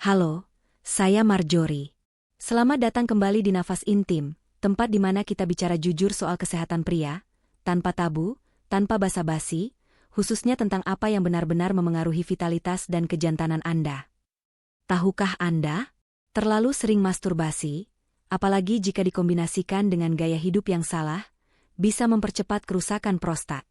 Halo, saya Marjorie. Selamat datang kembali di Nafas Intim, tempat di mana kita bicara jujur soal kesehatan pria, tanpa tabu, tanpa basa-basi, khususnya tentang apa yang benar-benar memengaruhi vitalitas dan kejantanan Anda. Tahukah Anda? Terlalu sering masturbasi, apalagi jika dikombinasikan dengan gaya hidup yang salah, bisa mempercepat kerusakan prostat.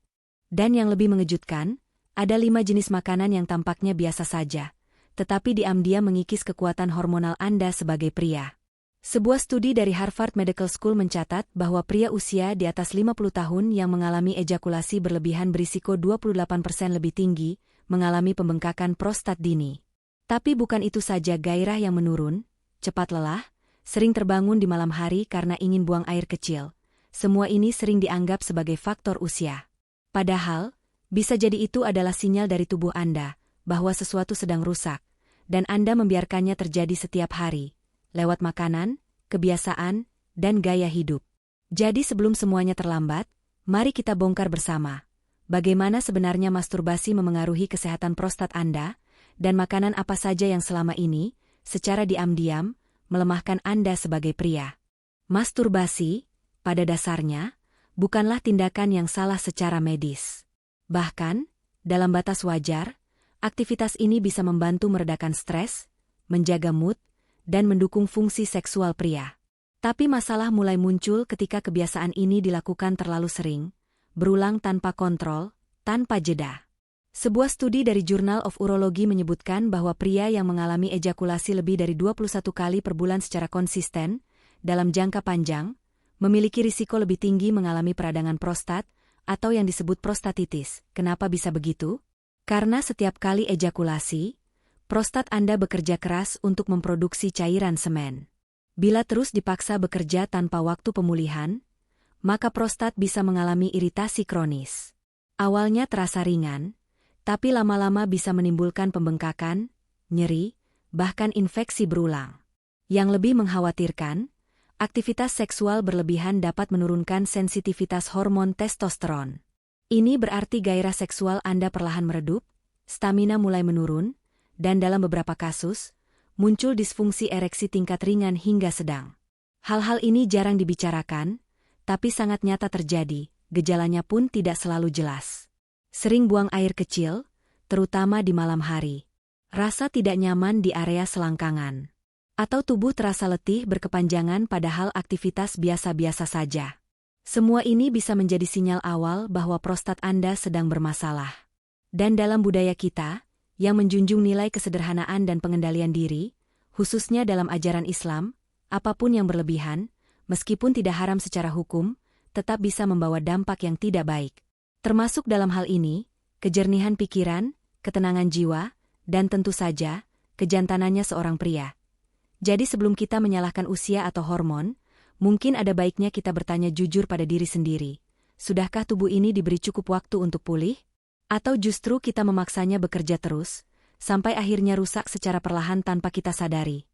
Dan yang lebih mengejutkan, ada 5 jenis makanan yang tampaknya biasa saja, tetapi diam-diam mengikis kekuatan hormonal Anda sebagai pria. Sebuah studi dari Harvard Medical School mencatat bahwa pria usia di atas 50 tahun yang mengalami ejakulasi berlebihan berisiko 28% lebih tinggi, mengalami pembengkakan prostat dini. Tapi bukan itu saja, gairah yang menurun, cepat lelah, sering terbangun di malam hari karena ingin buang air kecil. Semua ini sering dianggap sebagai faktor usia. Padahal, bisa jadi itu adalah sinyal dari tubuh Anda bahwa sesuatu sedang rusak, dan Anda membiarkannya terjadi setiap hari, lewat makanan, kebiasaan, dan gaya hidup. Jadi sebelum semuanya terlambat, mari kita bongkar bersama bagaimana sebenarnya masturbasi memengaruhi kesehatan prostat Anda, dan makanan apa saja yang selama ini, secara diam-diam, melemahkan Anda sebagai pria. Masturbasi, pada dasarnya, bukanlah tindakan yang salah secara medis. Bahkan, dalam batas wajar, aktivitas ini bisa membantu meredakan stres, menjaga mood, dan mendukung fungsi seksual pria. Tapi masalah mulai muncul ketika kebiasaan ini dilakukan terlalu sering, berulang tanpa kontrol, tanpa jeda. Sebuah studi dari Journal of Urology menyebutkan bahwa pria yang mengalami ejakulasi lebih dari 21 kali per bulan secara konsisten, dalam jangka panjang, memiliki risiko lebih tinggi mengalami peradangan prostat, atau yang disebut prostatitis. Kenapa bisa begitu? Karena setiap kali ejakulasi, prostat Anda bekerja keras untuk memproduksi cairan semen. Bila terus dipaksa bekerja tanpa waktu pemulihan, maka prostat bisa mengalami iritasi kronis. Awalnya terasa ringan, tapi lama-lama bisa menimbulkan pembengkakan, nyeri, bahkan infeksi berulang. Yang lebih mengkhawatirkan, aktivitas seksual berlebihan dapat menurunkan sensitivitas hormon testosteron. Ini berarti gairah seksual Anda perlahan meredup, stamina mulai menurun, dan dalam beberapa kasus, muncul disfungsi ereksi tingkat ringan hingga sedang. Hal-hal ini jarang dibicarakan, tapi sangat nyata terjadi, gejalanya pun tidak selalu jelas. Sering buang air kecil, terutama di malam hari. Rasa tidak nyaman di area selangkangan. Atau tubuh terasa letih berkepanjangan padahal aktivitas biasa-biasa saja. Semua ini bisa menjadi sinyal awal bahwa prostat Anda sedang bermasalah. Dan dalam budaya kita, yang menjunjung nilai kesederhanaan dan pengendalian diri, khususnya dalam ajaran Islam, apapun yang berlebihan, meskipun tidak haram secara hukum, tetap bisa membawa dampak yang tidak baik. Termasuk dalam hal ini, kejernihan pikiran, ketenangan jiwa, dan tentu saja, kejantanannya seorang pria. Jadi sebelum kita menyalahkan usia atau hormon, mungkin ada baiknya kita bertanya jujur pada diri sendiri. Sudahkah tubuh ini diberi cukup waktu untuk pulih? Atau justru kita memaksanya bekerja terus, sampai akhirnya rusak secara perlahan tanpa kita sadari?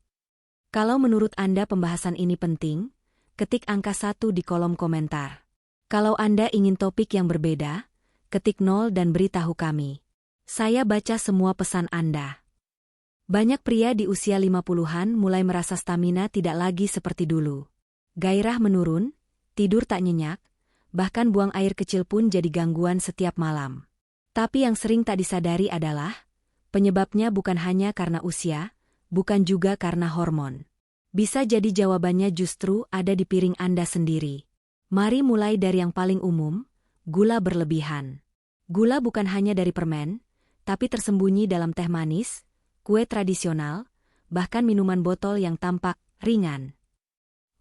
Kalau menurut Anda pembahasan ini penting, ketik angka 1 di kolom komentar. Kalau Anda ingin topik yang berbeda, ketik 0 dan beritahu kami. Saya baca semua pesan Anda. Banyak pria di usia 50-an mulai merasa stamina tidak lagi seperti dulu. Gairah menurun, tidur tak nyenyak, bahkan buang air kecil pun jadi gangguan setiap malam. Tapi yang sering tak disadari adalah, penyebabnya bukan hanya karena usia, bukan juga karena hormon. Bisa jadi jawabannya justru ada di piring Anda sendiri. Mari mulai dari yang paling umum, gula berlebihan. Gula bukan hanya dari permen, tapi tersembunyi dalam teh manis, kue tradisional, bahkan minuman botol yang tampak ringan.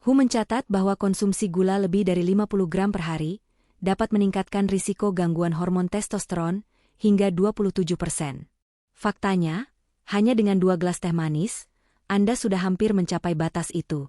WHO mencatat bahwa konsumsi gula lebih dari 50 gram per hari dapat meningkatkan risiko gangguan hormon testosteron hingga 27%. Faktanya, hanya dengan 2 gelas teh manis, Anda sudah hampir mencapai batas itu.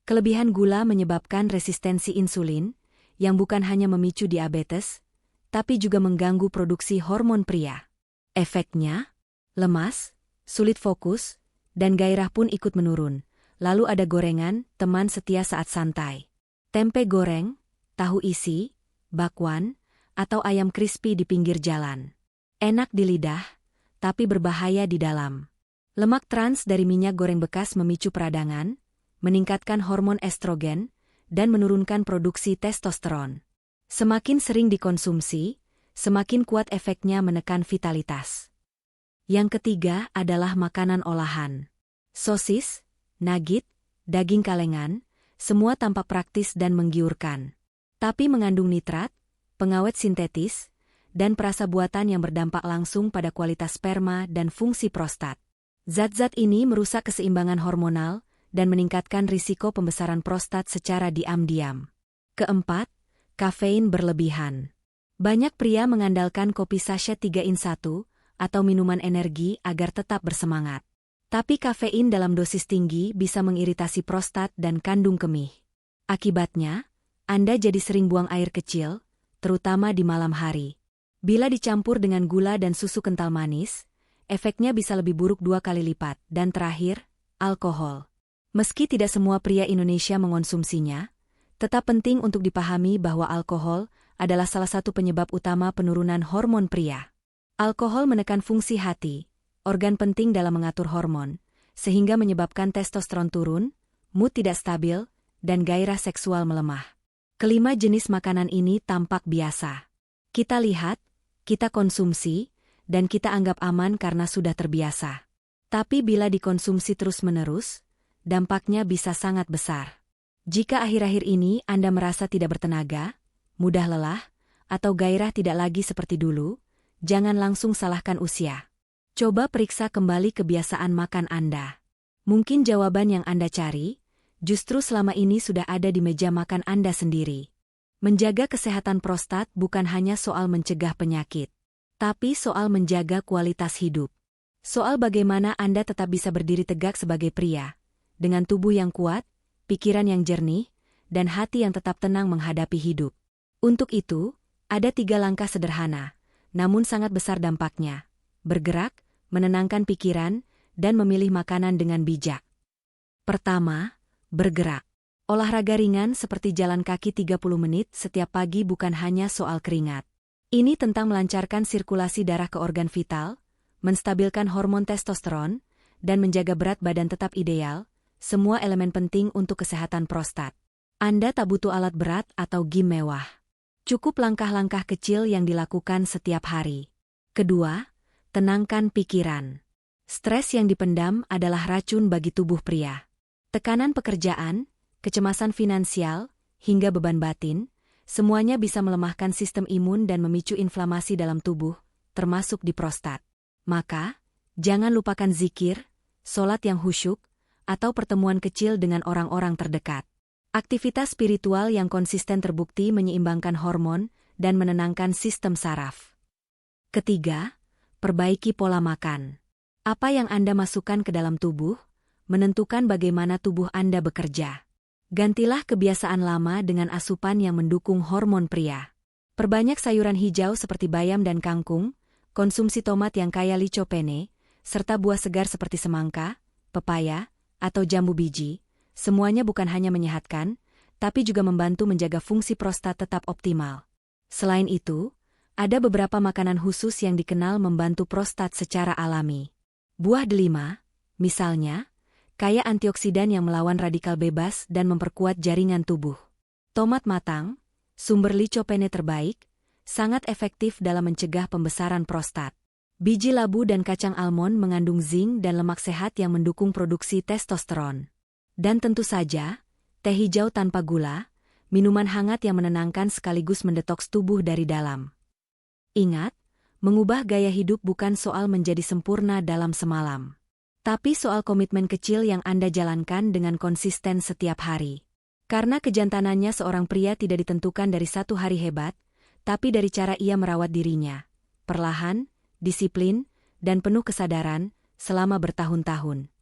Kelebihan gula menyebabkan resistensi insulin, yang bukan hanya memicu diabetes, tapi juga mengganggu produksi hormon pria. Efeknya, lemas, sulit fokus, dan gairah pun ikut menurun. Lalu ada gorengan, teman setia saat santai. Tempe goreng, tahu isi, bakwan, atau ayam crispy di pinggir jalan. Enak di lidah, tapi berbahaya di dalam. Lemak trans dari minyak goreng bekas memicu peradangan, meningkatkan hormon estrogen, dan menurunkan produksi testosteron. Semakin sering dikonsumsi, semakin kuat efeknya menekan vitalitas. Yang ketiga adalah makanan olahan. Sosis, nugget, daging kalengan, semua tampak praktis dan menggiurkan. Tapi mengandung nitrat, pengawet sintetis, dan perasa buatan yang berdampak langsung pada kualitas sperma dan fungsi prostat. Zat-zat ini merusak keseimbangan hormonal dan meningkatkan risiko pembesaran prostat secara diam-diam. Keempat, kafein berlebihan. Banyak pria mengandalkan kopi sachet 3 in 1 atau minuman energi agar tetap bersemangat. Tapi kafein dalam dosis tinggi bisa mengiritasi prostat dan kandung kemih. Akibatnya, Anda jadi sering buang air kecil, terutama di malam hari. Bila dicampur dengan gula dan susu kental manis, efeknya bisa lebih buruk 2 kali lipat. Dan terakhir, alkohol. Meski tidak semua pria Indonesia mengonsumsinya, tetap penting untuk dipahami bahwa alkohol adalah salah satu penyebab utama penurunan hormon pria. Alkohol menekan fungsi hati, organ penting dalam mengatur hormon, sehingga menyebabkan testosteron turun, mood tidak stabil, dan gairah seksual melemah. Kelima jenis makanan ini tampak biasa. Kita lihat, kita konsumsi, dan kita anggap aman karena sudah terbiasa. Tapi bila dikonsumsi terus-menerus, dampaknya bisa sangat besar. Jika akhir-akhir ini Anda merasa tidak bertenaga, mudah lelah, atau gairah tidak lagi seperti dulu, jangan langsung salahkan usia. Coba periksa kembali kebiasaan makan Anda. Mungkin jawaban yang Anda cari, justru selama ini sudah ada di meja makan Anda sendiri. Menjaga kesehatan prostat bukan hanya soal mencegah penyakit, tapi soal menjaga kualitas hidup. Soal bagaimana Anda tetap bisa berdiri tegak sebagai pria, dengan tubuh yang kuat, pikiran yang jernih, dan hati yang tetap tenang menghadapi hidup. Untuk itu, ada 3 langkah sederhana, namun sangat besar dampaknya. Bergerak, menenangkan pikiran, dan memilih makanan dengan bijak. Pertama, bergerak. Olahraga ringan seperti jalan kaki 30 menit setiap pagi bukan hanya soal keringat. Ini tentang melancarkan sirkulasi darah ke organ vital, menstabilkan hormon testosteron, dan menjaga berat badan tetap ideal, semua elemen penting untuk kesehatan prostat. Anda tak butuh alat berat atau gym mewah. Cukup langkah-langkah kecil yang dilakukan setiap hari. Kedua, tenangkan pikiran. Stres yang dipendam adalah racun bagi tubuh pria. Tekanan pekerjaan, kecemasan finansial, hingga beban batin, semuanya bisa melemahkan sistem imun dan memicu inflamasi dalam tubuh, termasuk di prostat. Maka, jangan lupakan zikir, sholat yang khusyuk, atau pertemuan kecil dengan orang-orang terdekat. Aktivitas spiritual yang konsisten terbukti menyeimbangkan hormon dan menenangkan sistem saraf. Ketiga, perbaiki pola makan. Apa yang Anda masukkan ke dalam tubuh, menentukan bagaimana tubuh Anda bekerja. Gantilah kebiasaan lama dengan asupan yang mendukung hormon pria. Perbanyak sayuran hijau seperti bayam dan kangkung, konsumsi tomat yang kaya lycopene, serta buah segar seperti semangka, pepaya, atau jambu biji, semuanya bukan hanya menyehatkan, tapi juga membantu menjaga fungsi prostat tetap optimal. Selain itu, ada beberapa makanan khusus yang dikenal membantu prostat secara alami. Buah delima, misalnya, kaya antioksidan yang melawan radikal bebas dan memperkuat jaringan tubuh. Tomat matang, sumber lycopene terbaik, sangat efektif dalam mencegah pembesaran prostat. Biji labu dan kacang almond mengandung zinc dan lemak sehat yang mendukung produksi testosteron. Dan tentu saja, teh hijau tanpa gula, minuman hangat yang menenangkan sekaligus mendetoks tubuh dari dalam. Ingat, mengubah gaya hidup bukan soal menjadi sempurna dalam semalam. Tapi soal komitmen kecil yang Anda jalankan dengan konsisten setiap hari. Karena kejantanannya seorang pria tidak ditentukan dari satu hari hebat, tapi dari cara ia merawat dirinya. Perlahan, disiplin, dan penuh kesadaran, selama bertahun-tahun.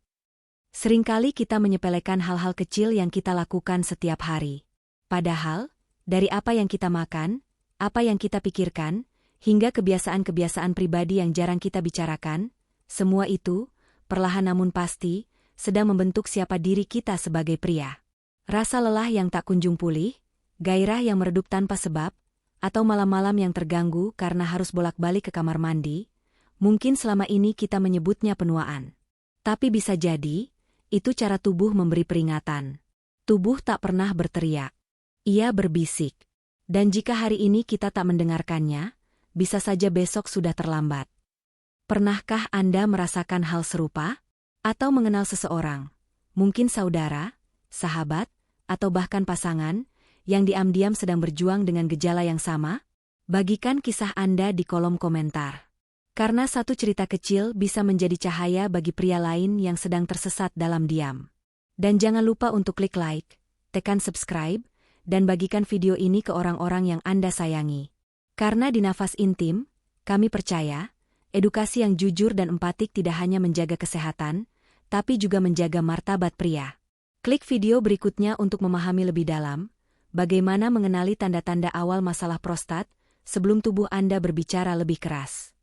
Seringkali kita menyepelekan hal-hal kecil yang kita lakukan setiap hari. Padahal, dari apa yang kita makan, apa yang kita pikirkan, hingga kebiasaan-kebiasaan pribadi yang jarang kita bicarakan, semua itu, perlahan namun pasti, sedang membentuk siapa diri kita sebagai pria. Rasa lelah yang tak kunjung pulih, gairah yang meredup tanpa sebab, atau malam-malam yang terganggu karena harus bolak-balik ke kamar mandi, mungkin selama ini kita menyebutnya penuaan. Tapi bisa jadi, itu cara tubuh memberi peringatan. Tubuh tak pernah berteriak. Ia berbisik. Dan jika hari ini kita tak mendengarkannya, bisa saja besok sudah terlambat. Pernahkah Anda merasakan hal serupa? Atau mengenal seseorang, mungkin saudara, sahabat, atau bahkan pasangan, yang diam-diam sedang berjuang dengan gejala yang sama? Bagikan kisah Anda di kolom komentar. Karena satu cerita kecil bisa menjadi cahaya bagi pria lain yang sedang tersesat dalam diam. Dan jangan lupa untuk klik like, tekan subscribe, dan bagikan video ini ke orang-orang yang Anda sayangi. Karena di Nafas Intim, kami percaya, edukasi yang jujur dan empatik tidak hanya menjaga kesehatan, tapi juga menjaga martabat pria. Klik video berikutnya untuk memahami lebih dalam, bagaimana mengenali tanda-tanda awal masalah prostat, sebelum tubuh Anda berbicara lebih keras.